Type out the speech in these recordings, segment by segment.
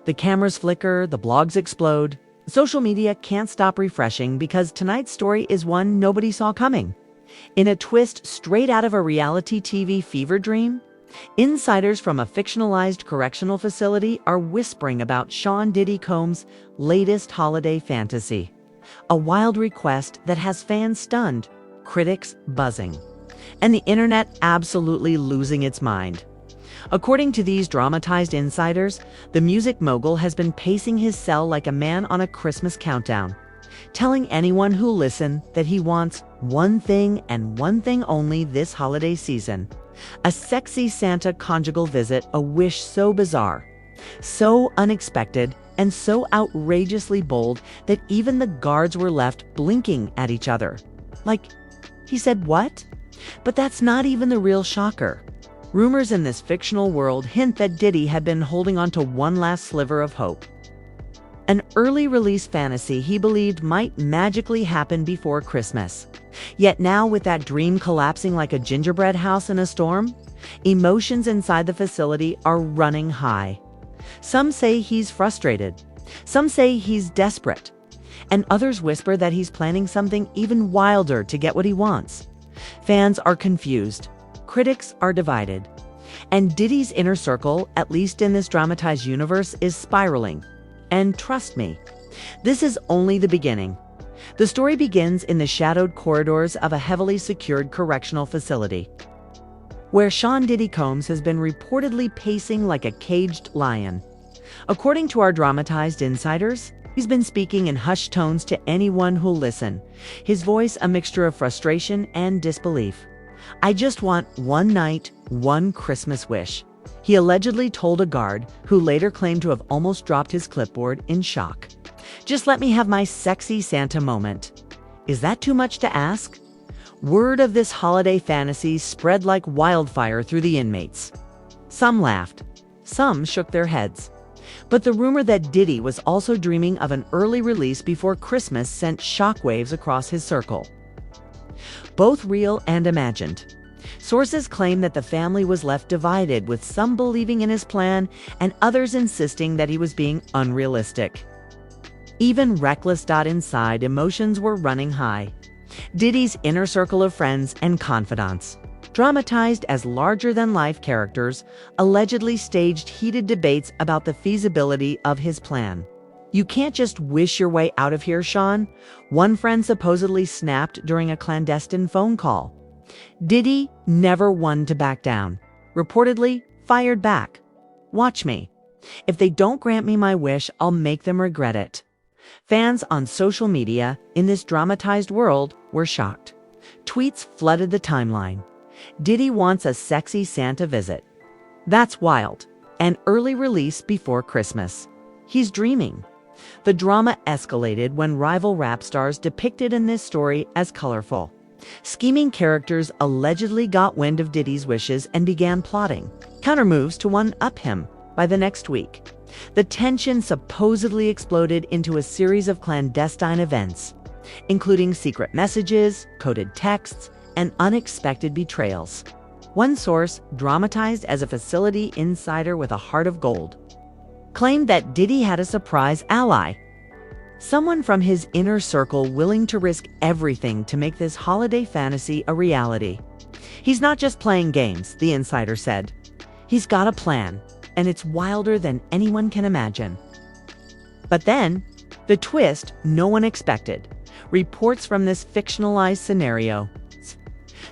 The cameras flicker, the blogs explode. Social media can't stop refreshing because tonight's story is one nobody saw coming. In a twist straight out of a reality TV fever dream, insiders from a fictionalized correctional facility are whispering about Sean Diddy Combs' latest holiday fantasy. A wild request that has fans stunned, critics buzzing, and the internet absolutely losing its mind. According to these dramatized insiders, the music mogul has been pacing his cell like a man on a Christmas countdown, telling anyone who'll listen that he wants one thing and one thing only this holiday season: a sexy Santa conjugal visit, a wish so bizarre, so unexpected, and so outrageously bold that even the guards were left blinking at each other. Like, he said what? But that's not even the real shocker. Rumors in this fictional world hint that Diddy had been holding on to one last sliver of hope. An early release fantasy he believed might magically happen before Christmas. Yet now, with that dream collapsing like a gingerbread house in a storm, emotions inside the facility are running high. Some say he's frustrated. Some say he's desperate. And others whisper that he's planning something even wilder to get what he wants. Fans are confused. Critics are divided. And Diddy's inner circle, at least in this dramatized universe, is spiraling. And trust me, this is only the beginning. The story begins in the shadowed corridors of a heavily secured correctional facility, where Sean Diddy Combs has been reportedly pacing like a caged lion. According to our dramatized insiders, he's been speaking in hushed tones to anyone who'll listen, his voice a mixture of frustration and disbelief. "I just want one night, one Christmas wish," he allegedly told a guard, who later claimed to have almost dropped his clipboard in shock. "Just let me have my sexy Santa moment." Is that too much to ask? Word of this holiday fantasy spread like wildfire through the inmates. Some laughed. Some shook their heads. But the rumor that Diddy was also dreaming of an early release before Christmas sent shockwaves across his circle. Both real and imagined. Sources claim that the family was left divided, with some believing in his plan and others insisting that he was being unrealistic. Even reckless. Inside, emotions were running high. Diddy's inner circle of friends and confidants, dramatized as larger-than-life characters, allegedly staged heated debates about the feasibility of his plan. "You can't just wish your way out of here, Sean," one friend supposedly snapped during a clandestine phone call. Diddy, never one to back down, reportedly fired back. "Watch me. If they don't grant me my wish, I'll make them regret it." Fans on social media in this dramatized world were shocked. Tweets flooded the timeline. "Diddy wants a sexy Santa visit. That's wild. An early release before Christmas. He's dreaming." The drama escalated when rival rap stars depicted in this story as colorful, scheming characters allegedly got wind of Diddy's wishes and began plotting countermoves to one-up him. By the next week, the tension supposedly exploded into a series of clandestine events, including secret messages, coded texts, and unexpected betrayals. One source, dramatized as a facility insider with a heart of gold, claimed that Diddy had a surprise ally, someone from his inner circle willing to risk everything to make this holiday fantasy a reality. "He's not just playing games," the insider said. "He's got a plan, and it's wilder than anyone can imagine." But then, the twist no one expected. Reports from this fictionalized scenario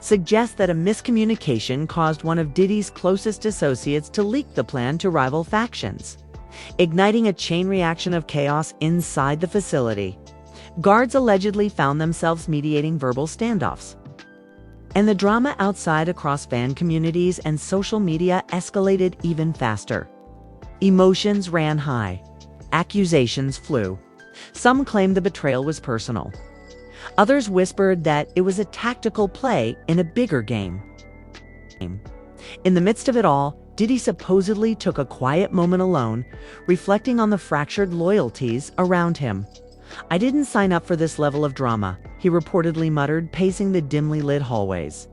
suggest that a miscommunication caused one of Diddy's closest associates to leak the plan to rival factions, igniting a chain reaction of chaos inside the facility. Guards allegedly found themselves mediating verbal standoffs. And the drama outside across fan communities and social media escalated even faster. Emotions ran high. Accusations flew. Some claimed the betrayal was personal. Others whispered that it was a tactical play in a bigger game. In the midst of it all, Diddy supposedly took a quiet moment alone, reflecting on the fractured loyalties around him. "I didn't sign up for this level of drama," he reportedly muttered, pacing the dimly lit hallways.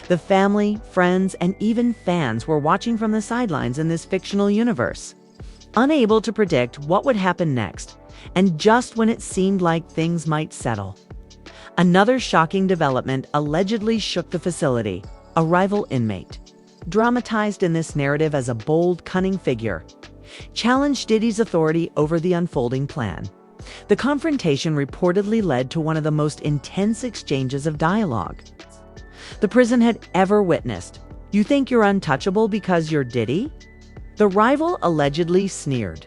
The family, friends, and even fans were watching from the sidelines in this fictional universe. unable to predict what would happen next, and just when it seemed like things might settle. Another shocking development allegedly shook the facility: a rival inmate, dramatized in this narrative as a bold, cunning figure, challenged Diddy's authority over the unfolding plan. The confrontation reportedly led to one of the most intense exchanges of dialogue the prison had ever witnessed. "You think you're untouchable because you're Diddy?" The rival allegedly sneered.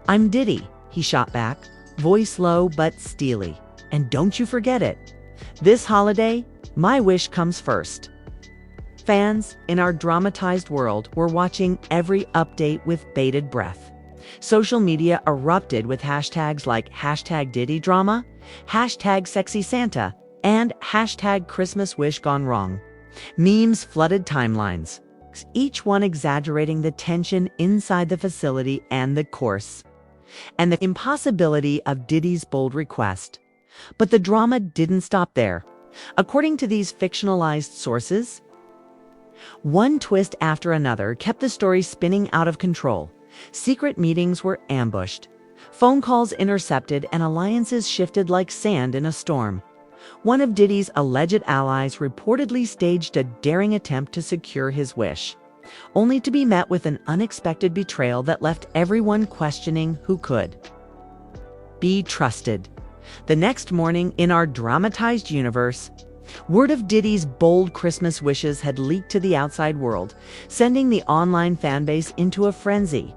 "I'm Diddy," he shot back, voice low but steely. "And don't you forget it. This holiday, my wish comes first." Fans, in our dramatized world, were watching every update with bated breath. Social media erupted with hashtags like #DiddyDrama, #SexySanta, and #ChristmasWishGoneWrong. Memes flooded timelines, each one exaggerating the tension inside the facility and the course, and the impossibility of Diddy's bold request. But the drama didn't stop there. According to these fictionalized sources, one twist after another kept the story spinning out of control. Secret meetings were ambushed, phone calls intercepted, and alliances shifted like sand in a storm. One of Diddy's alleged allies reportedly staged a daring attempt to secure his wish, only to be met with an unexpected betrayal that left everyone questioning who could be trusted. The next morning, in our dramatized universe, word of Diddy's bold Christmas wishes had leaked to the outside world, sending the online fanbase into a frenzy.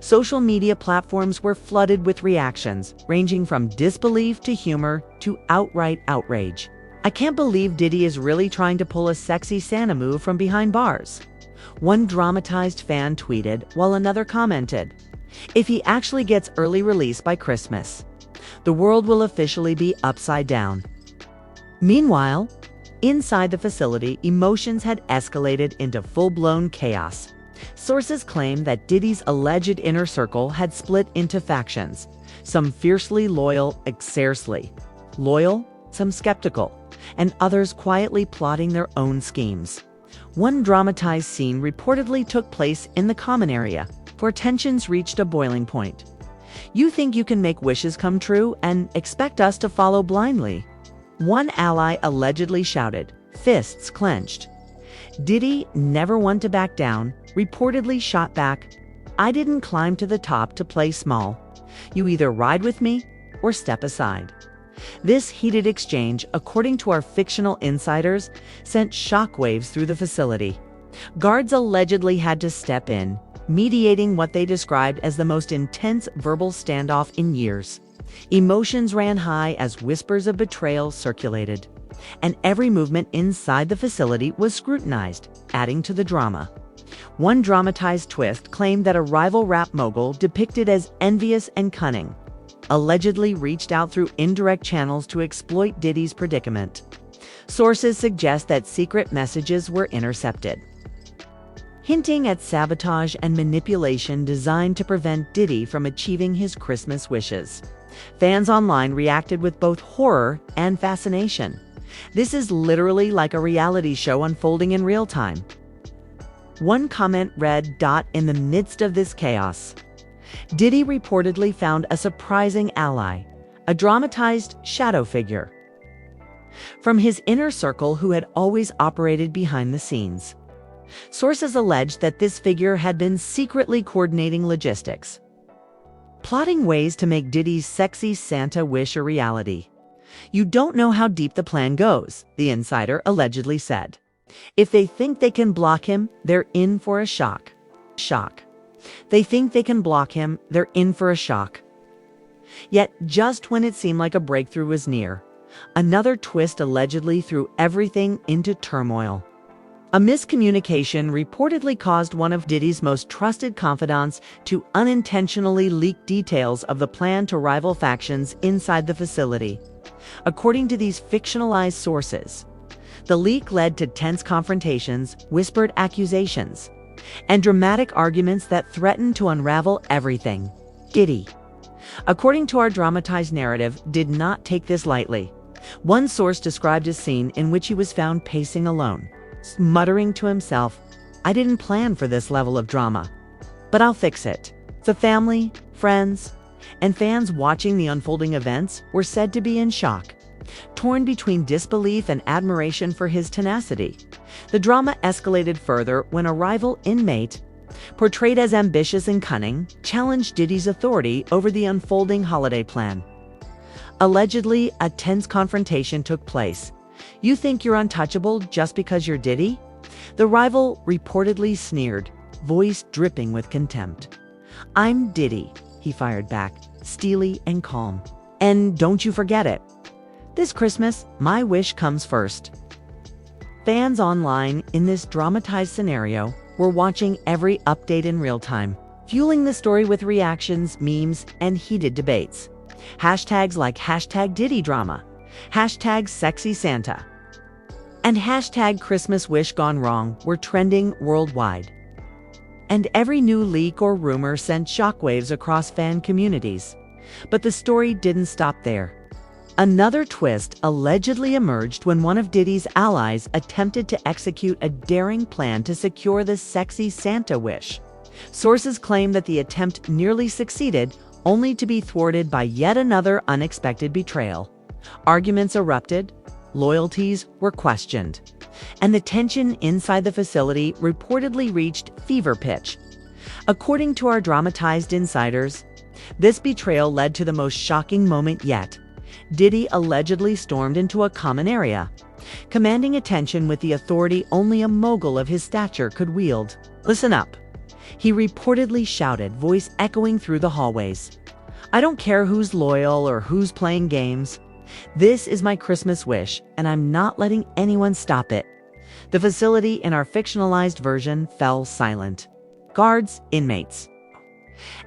Social media platforms were flooded with reactions, ranging from disbelief to humor to outright outrage. "I can't believe Diddy is really trying to pull a sexy Santa move from behind bars," one dramatized fan tweeted, while another commented, "If he actually gets early release by Christmas, the world will officially be upside down." Meanwhile, inside the facility, emotions had escalated into full-blown chaos. Sources claim that Diddy's alleged inner circle had split into factions, some fiercely loyal, scarcely loyal, some skeptical, and others quietly plotting their own schemes. One dramatized scene reportedly took place in the common area, where tensions reached a boiling point. "You think you can make wishes come true and expect us to follow blindly?" One ally allegedly shouted, fists clenched. Diddy, never one to back down, reportedly shot back, "I didn't climb to the top to play small. You either ride with me or step aside." This heated exchange, according to our fictional insiders, sent shockwaves through the facility. Guards allegedly had to step in, mediating what they described as the most intense verbal standoff in years. Emotions ran high as whispers of betrayal circulated, and every movement inside the facility was scrutinized, adding to the drama. One dramatized twist claimed that a rival rap mogul, depicted as envious and cunning, allegedly reached out through indirect channels to exploit Diddy's predicament. Sources suggest that secret messages were intercepted, hinting at sabotage and manipulation designed to prevent Diddy from achieving his Christmas wishes. Fans online reacted with both horror and fascination. "This is literally like a reality show unfolding in real time." One comment read, "In the midst of this chaos, Diddy reportedly found a surprising ally, a dramatized shadow figure from his inner circle who had always operated behind the scenes." Sources alleged that this figure had been secretly coordinating logistics, plotting ways to make Diddy's sexy Santa wish a reality. "You don't know how deep the plan goes," the insider allegedly said. "If they think they can block him, they're in for a shock. They think they can block him, they're in for a shock." Yet, just when it seemed like a breakthrough was near, another twist allegedly threw everything into turmoil. A miscommunication reportedly caused one of Diddy's most trusted confidants to unintentionally leak details of the plan to rival factions inside the facility. According to these fictionalized sources, the leak led to tense confrontations, whispered accusations, and dramatic arguments that threatened to unravel everything. Diddy, according to our dramatized narrative, did not take this lightly. One source described a scene in which he was found pacing alone, muttering to himself, "I didn't plan for this level of drama, but I'll fix it." The family, friends, and fans watching the unfolding events were said to be in shock, torn between disbelief and admiration for his tenacity. The drama escalated further when a rival inmate, portrayed as ambitious and cunning, challenged Diddy's authority over the unfolding holiday plan. Allegedly, a tense confrontation took place. "You think you're untouchable just because you're Diddy?" The rival reportedly sneered, voice dripping with contempt. "I'm Diddy," he fired back, steely and calm. "And don't you forget it. This Christmas, my wish comes first." Fans online in this dramatized scenario were watching every update in real time, fueling the story with reactions, memes, and heated debates. Hashtags like #DiddyDrama, #SexySanta, and #ChristmasWishGoneWrong were trending worldwide. And every new leak or rumor sent shockwaves across fan communities. But the story didn't stop there. Another twist allegedly emerged when one of Diddy's allies attempted to execute a daring plan to secure the sexy Santa wish. Sources claim that the attempt nearly succeeded, only to be thwarted by yet another unexpected betrayal. Arguments erupted, loyalties were questioned, and the tension inside the facility reportedly reached fever pitch. According to our dramatized insiders, this betrayal led to the most shocking moment yet. Diddy allegedly stormed into a common area, commanding attention with the authority only a mogul of his stature could wield. "Listen up," he reportedly shouted, voice echoing through the hallways. "I don't care who's loyal or who's playing games. This is my Christmas wish, and I'm not letting anyone stop it." The facility in our fictionalized version fell silent. Guards, inmates,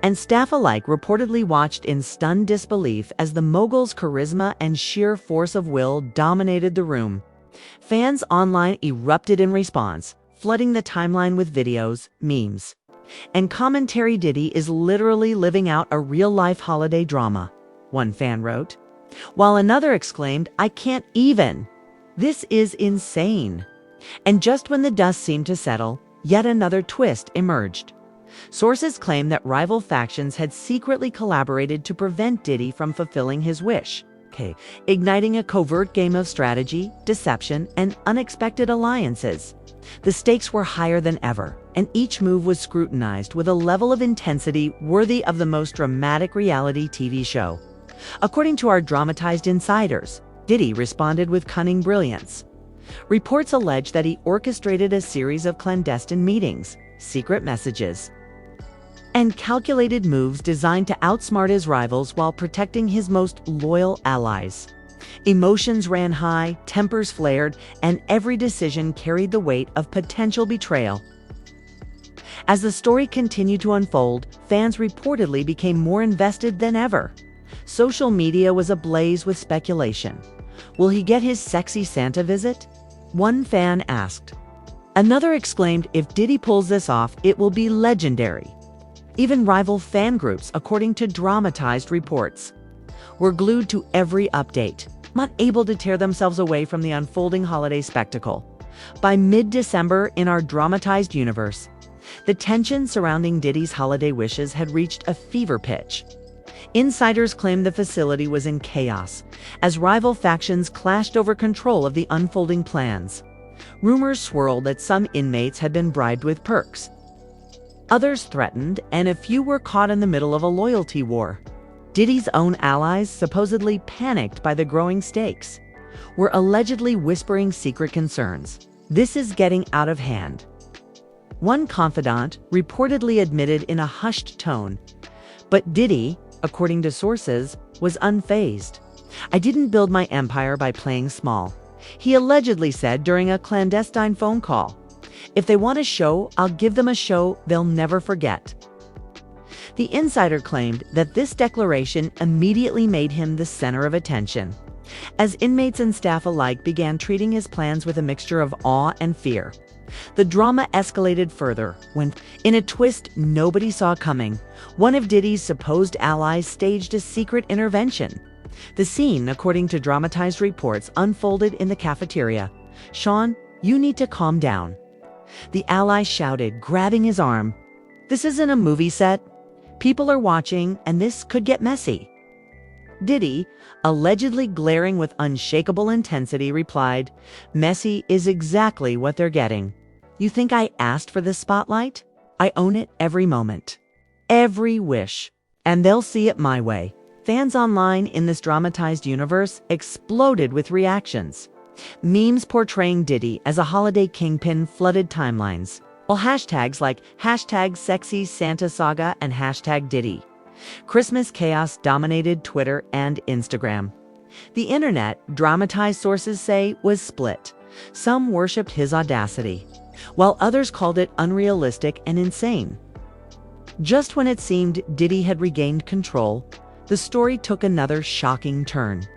and staff alike reportedly watched in stunned disbelief as the mogul's charisma and sheer force of will dominated the room. Fans online erupted in response, flooding the timeline with videos, memes, and commentary. "Diddy is literally living out a real-life holiday drama," one fan wrote, while another exclaimed, "I can't even. This is insane." And just when the dust seemed to settle, yet another twist emerged. Sources claim that rival factions had secretly collaborated to prevent Diddy from fulfilling his wish, igniting a covert game of strategy, deception, and unexpected alliances. The stakes were higher than ever, and each move was scrutinized with a level of intensity worthy of the most dramatic reality TV show. According to our dramatized insiders, Diddy responded with cunning brilliance. Reports allege that he orchestrated a series of clandestine meetings, secret messages, and calculated moves designed to outsmart his rivals while protecting his most loyal allies. Emotions ran high, tempers flared, and every decision carried the weight of potential betrayal. As the story continued to unfold, fans reportedly became more invested than ever. Social media was ablaze with speculation. Will he get his sexy Santa visit? One fan asked. Another exclaimed, "If Diddy pulls this off, it will be legendary." Even rival fan groups, according to dramatized reports, were glued to every update, not able to tear themselves away from the unfolding holiday spectacle. By mid-December in our dramatized universe, the tension surrounding Diddy's holiday wishes had reached a fever pitch. Insiders claimed the facility was in chaos, as rival factions clashed over control of the unfolding plans. Rumors swirled that some inmates had been bribed with perks. Others threatened, and a few were caught in the middle of a loyalty war. Diddy's own allies, supposedly panicked by the growing stakes, were allegedly whispering secret concerns. "This is getting out of hand." One confidant reportedly admitted in a hushed tone, but Diddy, according to sources, was unfazed. "I didn't build my empire by playing small," he allegedly said during a clandestine phone call. "If they want a show, I'll give them a show they'll never forget." The insider claimed that this declaration immediately made him the center of attention, as inmates and staff alike began treating his plans with a mixture of awe and fear. The drama escalated further when, in a twist nobody saw coming, one of Diddy's supposed allies staged a secret intervention. The scene, according to dramatized reports, unfolded in the cafeteria. "Sean, you need to calm down," the ally shouted, grabbing his arm. "This isn't a movie set. People are watching, and this could get messy. Diddy, allegedly glaring with unshakable intensity, replied, "Messy is exactly what they're getting. You think I asked for this spotlight? I own it every moment. Every wish. And they'll see it my way." Fans online in this dramatized universe exploded with reactions. Memes portraying Diddy as a holiday kingpin flooded timelines, while hashtags like #SexySantaSaga and #Diddy. Christmas chaos dominated Twitter and Instagram. The internet, dramatized sources say, was split. Some worshipped his audacity, while others called it unrealistic and insane. Just when it seemed Diddy had regained control, the story took another shocking turn.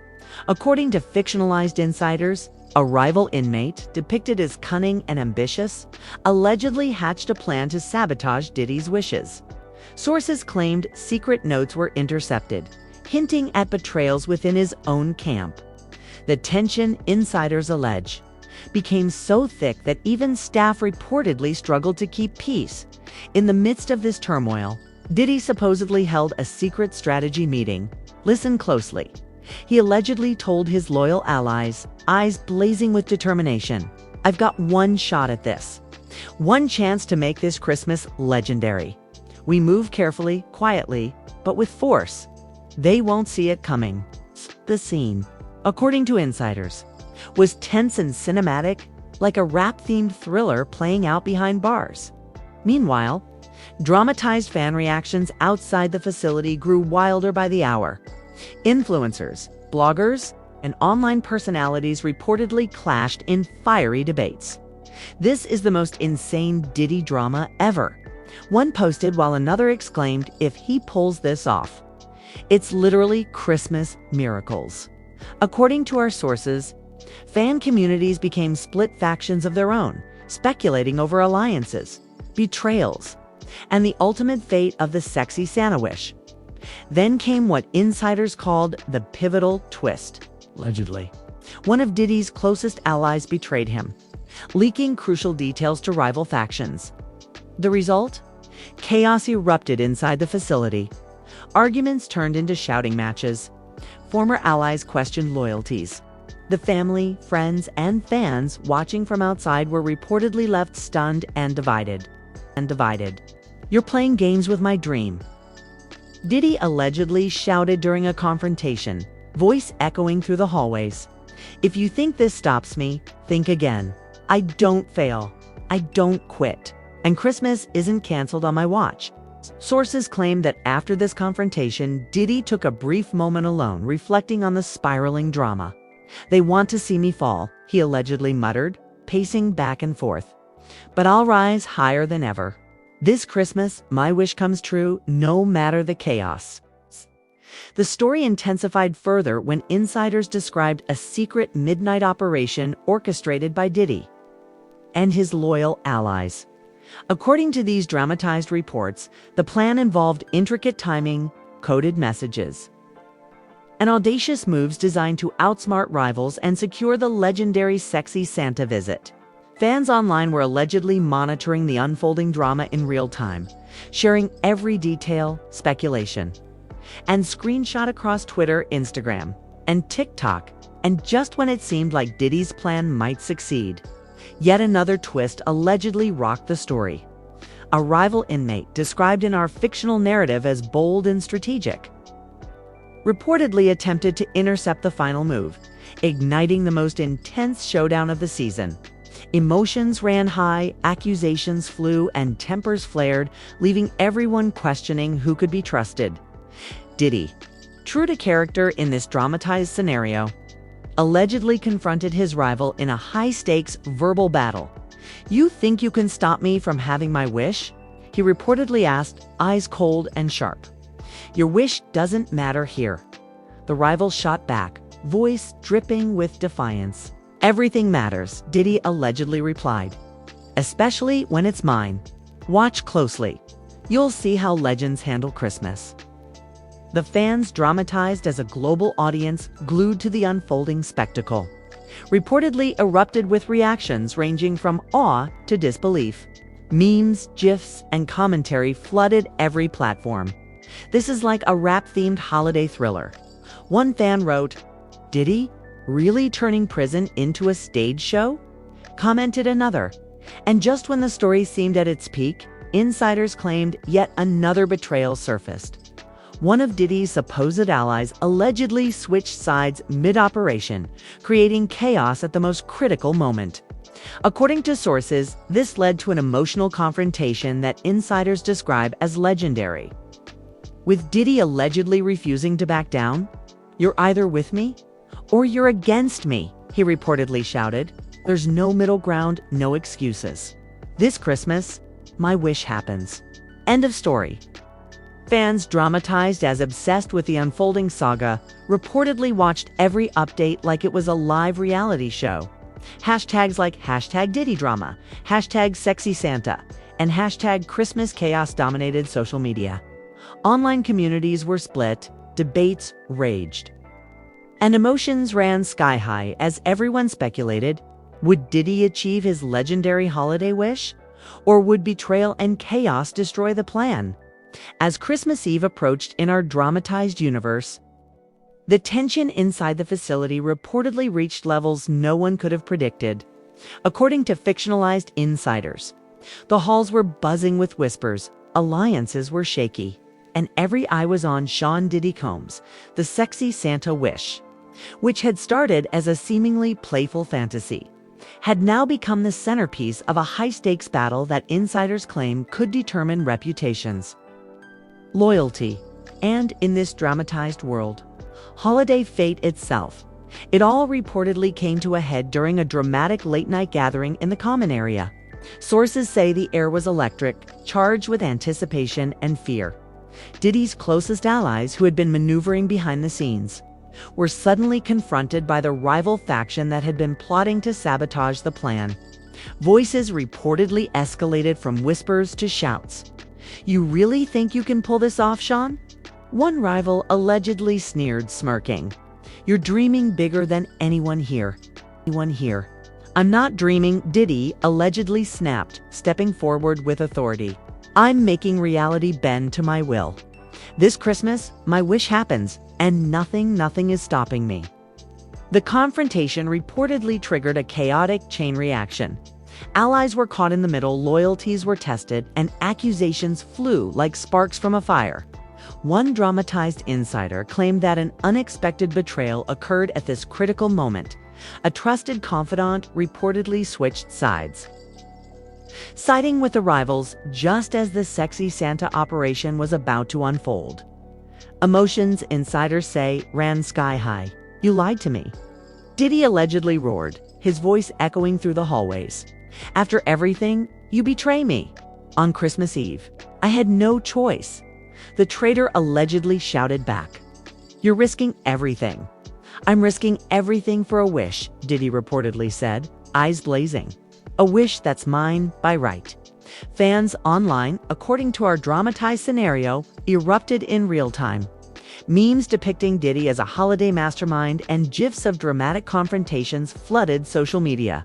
According to fictionalized insiders, a rival inmate, depicted as cunning and ambitious, allegedly hatched a plan to sabotage Diddy's wishes. Sources claimed secret notes were intercepted, hinting at betrayals within his own camp. The tension, insiders allege, became so thick that even staff reportedly struggled to keep peace. In the midst of this turmoil, Diddy supposedly held a secret strategy meeting. Listen closely. He allegedly told his loyal allies, eyes blazing with determination, "I've got one shot at this. One chance to make this Christmas legendary. We move carefully, quietly, but with force. They won't see it coming." The scene, according to insiders, was tense and cinematic, like a rap-themed thriller playing out behind bars. Meanwhile, dramatized fan reactions outside the facility grew wilder by the hour. Influencers, bloggers, and online personalities reportedly clashed in fiery debates. "This is the most insane Diddy drama ever," one posted, while another exclaimed, "If he pulls this off, it's literally Christmas miracles." According to our sources, fan communities became split factions of their own, speculating over alliances, betrayals, and the ultimate fate of the sexy Santa wish. Then came what insiders called the pivotal twist. Allegedly, one of Diddy's closest allies betrayed him, leaking crucial details to rival factions. The result? Chaos erupted inside the facility. Arguments turned into shouting matches. Former allies questioned loyalties. The family, friends, and fans watching from outside were reportedly left stunned and divided. "You're playing games with my dream," Diddy allegedly shouted during a confrontation, voice echoing through the hallways. "If you think this stops me, think again. I don't fail. I don't quit. And Christmas isn't canceled on my watch." Sources claim that after this confrontation, Diddy took a brief moment alone, reflecting on the spiraling drama. "They want to see me fall," he allegedly muttered, pacing back and forth. "But I'll rise higher than ever. This Christmas, my wish comes true, no matter the chaos." The story intensified further when insiders described a secret midnight operation orchestrated by Diddy and his loyal allies. According to these dramatized reports, the plan involved intricate timing, coded messages, and audacious moves designed to outsmart rivals and secure the legendary sexy Santa visit. Fans online were allegedly monitoring the unfolding drama in real time, sharing every detail, speculation, and screenshot across Twitter, Instagram, and TikTok. And just when it seemed like Diddy's plan might succeed, yet another twist allegedly rocked the story. A rival inmate, described in our fictional narrative as bold and strategic, reportedly attempted to intercept the final move, igniting the most intense showdown of the season. Emotions ran high, accusations flew, and tempers flared, leaving everyone questioning who could be trusted. Diddy, true to character in this dramatized scenario, allegedly confronted his rival in a high-stakes verbal battle. "You think you can stop me from having my wish?" he reportedly asked, eyes cold and sharp. "Your wish doesn't matter here." The rival shot back, voice dripping with defiance. "Everything matters," Diddy allegedly replied. "Especially when it's mine. Watch closely. You'll see how legends handle Christmas." The fans, dramatized as a global audience, glued to the unfolding spectacle, reportedly erupted with reactions ranging from awe to disbelief. Memes, GIFs, and commentary flooded every platform. This is like a rap-themed holiday thriller. One fan wrote, "Diddy really turning prison into a stage show?" Commented another. And just when the story seemed at its peak, insiders claimed yet another betrayal surfaced. One of Diddy's supposed allies allegedly switched sides mid-operation, creating chaos at the most critical moment. According to sources, this led to an emotional confrontation that insiders describe as legendary. With Diddy allegedly refusing to back down, "You're either with me or you're against me," he reportedly shouted. "There's no middle ground, no excuses. This Christmas, my wish happens." End of story. Fans, dramatized as obsessed with the unfolding saga, reportedly watched every update like it was a live reality show. Hashtags like #DiddyDrama, #SexySanta, and #Christmas chaos dominated social media. Online communities were split, debates raged, and emotions ran sky high as everyone speculated, would Diddy achieve his legendary holiday wish? Or would betrayal and chaos destroy the plan? As Christmas Eve approached in our dramatized universe, the tension inside the facility reportedly reached levels no one could have predicted. According to fictionalized insiders, the halls were buzzing with whispers, alliances were shaky, and every eye was on Sean Diddy Combs, the sexy Santa wish, which had started as a seemingly playful fantasy, had now become the centerpiece of a high-stakes battle that insiders claim could determine reputations, loyalty, and, in this dramatized world, holiday fate itself. It all reportedly came to a head during a dramatic late-night gathering in the common area. Sources say the air was electric, charged with anticipation and fear. Diddy's closest allies, who had been maneuvering behind the scenes, were suddenly confronted by the rival faction that had been plotting to sabotage the plan. Voices reportedly escalated from whispers to shouts. "You really think you can pull this off, Sean?" One rival allegedly sneered, smirking. "You're dreaming bigger than anyone here. "I'm not dreaming," Diddy allegedly snapped, stepping forward with authority. "I'm making reality bend to my will. This Christmas, my wish happens, and nothing is stopping me." The confrontation reportedly triggered a chaotic chain reaction. Allies were caught in the middle, loyalties were tested, and accusations flew like sparks from a fire. One dramatized insider claimed that an unexpected betrayal occurred at this critical moment. A trusted confidant reportedly switched sides, siding with the rivals just as the sexy Santa operation was about to unfold. Emotions, insiders say, ran sky high. "You lied to me," Diddy allegedly roared, his voice echoing through the hallways. "After everything, you betray me. On Christmas Eve, I had no choice." The traitor allegedly shouted back, "You're risking everything." "I'm risking everything for a wish," Diddy reportedly said, eyes blazing. "A wish that's mine by right." Fans online, according to our dramatized scenario, erupted in real time. Memes depicting Diddy as a holiday mastermind and gifs of dramatic confrontations flooded social media.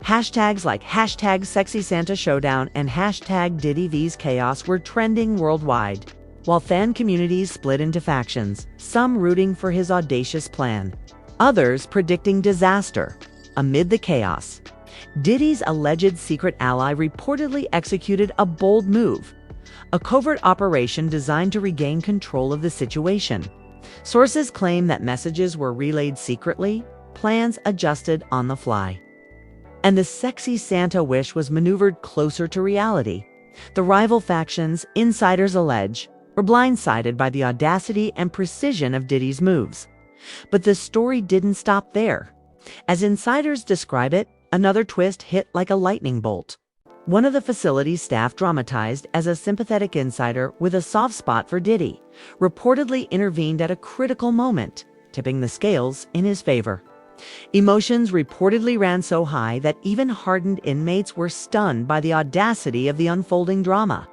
Hashtags like #SexySantaShowdown and #DiddyVsChaos were trending worldwide, while fan communities split into factions, some rooting for his audacious plan, others predicting disaster. Amid the chaos, Diddy's alleged secret ally reportedly executed a bold move, a covert operation designed to regain control of the situation. Sources claim that messages were relayed secretly, plans adjusted on the fly, and the sexy Santa wish was maneuvered closer to reality. The rival factions, insiders allege, were blindsided by the audacity and precision of Diddy's moves. But the story didn't stop there. As insiders describe it, another twist hit like a lightning bolt. One of the facility's staff, dramatized as a sympathetic insider with a soft spot for Diddy, reportedly intervened at a critical moment, tipping the scales in his favor. Emotions reportedly ran so high that even hardened inmates were stunned by the audacity of the unfolding drama.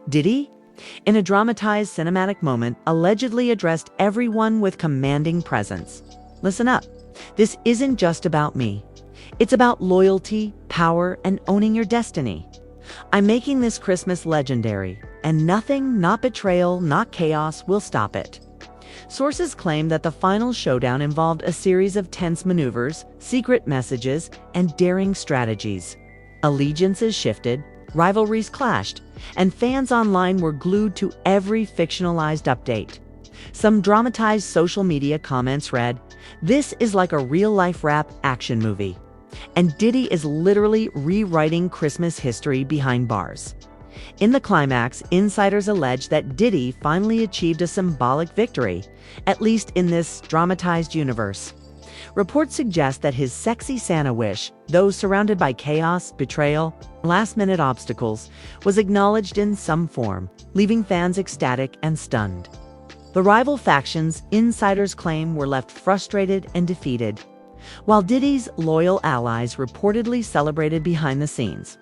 Diddy, in a dramatized cinematic moment, allegedly addressed everyone with commanding presence. "Listen up. This isn't just about me. It's about loyalty, power, and owning your destiny. I'm making this Christmas legendary. and nothing, not betrayal, not chaos, will stop it. Sources claim that the final showdown involved a series of tense maneuvers, secret messages, and daring strategies. Allegiances shifted, rivalries clashed, and fans online were glued to every fictionalized update. Some dramatized social media comments read, "This is like a real-life rap action movie." And Diddy is literally rewriting Christmas history behind bars. In the climax, insiders allege that Diddy finally achieved a symbolic victory, at least in this dramatized universe. Reports suggest that his sexy Santa wish, though surrounded by chaos, betrayal, last-minute obstacles, was acknowledged in some form, leaving fans ecstatic and stunned. The rival factions, insiders claim, were left frustrated and defeated, while Diddy's loyal allies reportedly celebrated behind the scenes.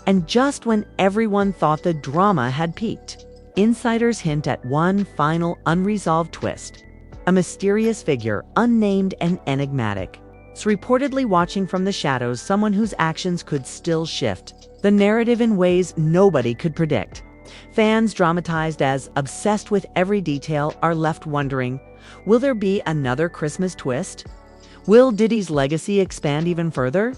And just when everyone thought the drama had peaked, insiders hint at one final unresolved twist. A mysterious figure, unnamed and enigmatic, is reportedly watching from the shadows, someone whose actions could still shift the narrative in ways nobody could predict. Fans, dramatized as obsessed with every detail, are left wondering, will there be another Christmas twist? Will Diddy's legacy expand even further?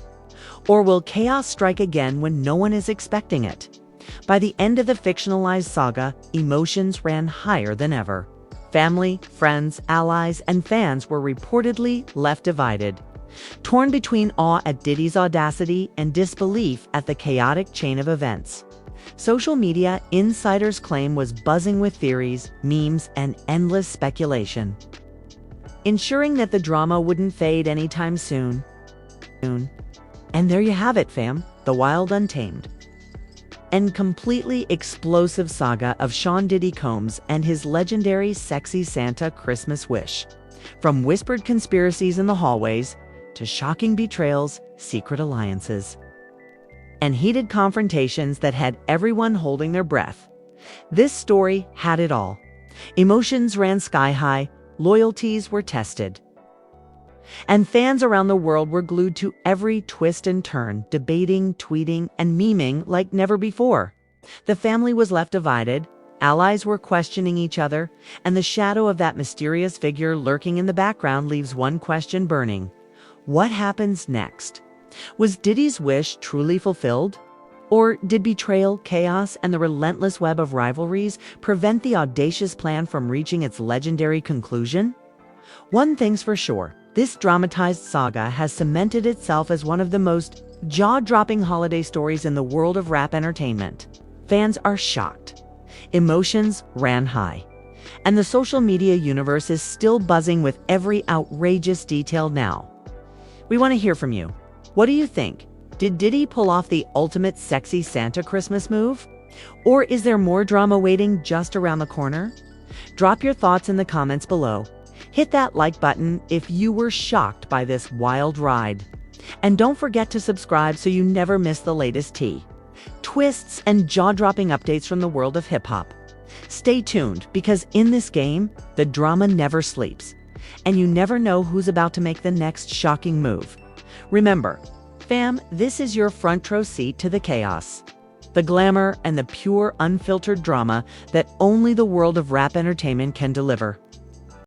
Or will chaos strike again when no one is expecting it? By the end of the fictionalized saga, emotions ran higher than ever. Family, friends, allies, and fans were reportedly left divided, torn between awe at Diddy's audacity and disbelief at the chaotic chain of events. Social media, insiders claim, was buzzing with theories, memes, and endless speculation, ensuring that the drama wouldn't fade anytime soon. And there you have it, fam, the wild, untamed, and completely explosive saga of Sean Diddy Combs and his legendary sexy Santa Christmas wish. From whispered conspiracies in the hallways to shocking betrayals, secret alliances, and heated confrontations that had everyone holding their breath. This story had it all. Emotions ran sky high, loyalties were tested, and fans around the world were glued to every twist and turn, debating, tweeting, and memeing like never before. The family was left divided, allies were questioning each other, and the shadow of that mysterious figure lurking in the background leaves one question burning. What happens next? Was Diddy's wish truly fulfilled? Or did betrayal, chaos, and the relentless web of rivalries prevent the audacious plan from reaching its legendary conclusion? One thing's for sure, this dramatized saga has cemented itself as one of the most jaw-dropping holiday stories in the world of rap entertainment. Fans are shocked, emotions ran high, and the social media universe is still buzzing with every outrageous detail now. We want to hear from you. What do you think? Did Diddy pull off the ultimate sexy Santa Christmas move? Or is there more drama waiting just around the corner? Drop your thoughts in the comments below. Hit that like button if you were shocked by this wild ride. And don't forget to subscribe so you never miss the latest tea, twists, and jaw-dropping updates from the world of hip-hop. Stay tuned, because in this game, the drama never sleeps, and you never know who's about to make the next shocking move. Remember, fam, this is your front row seat to the chaos, the glamour, and the pure, unfiltered drama that only the world of rap entertainment can deliver.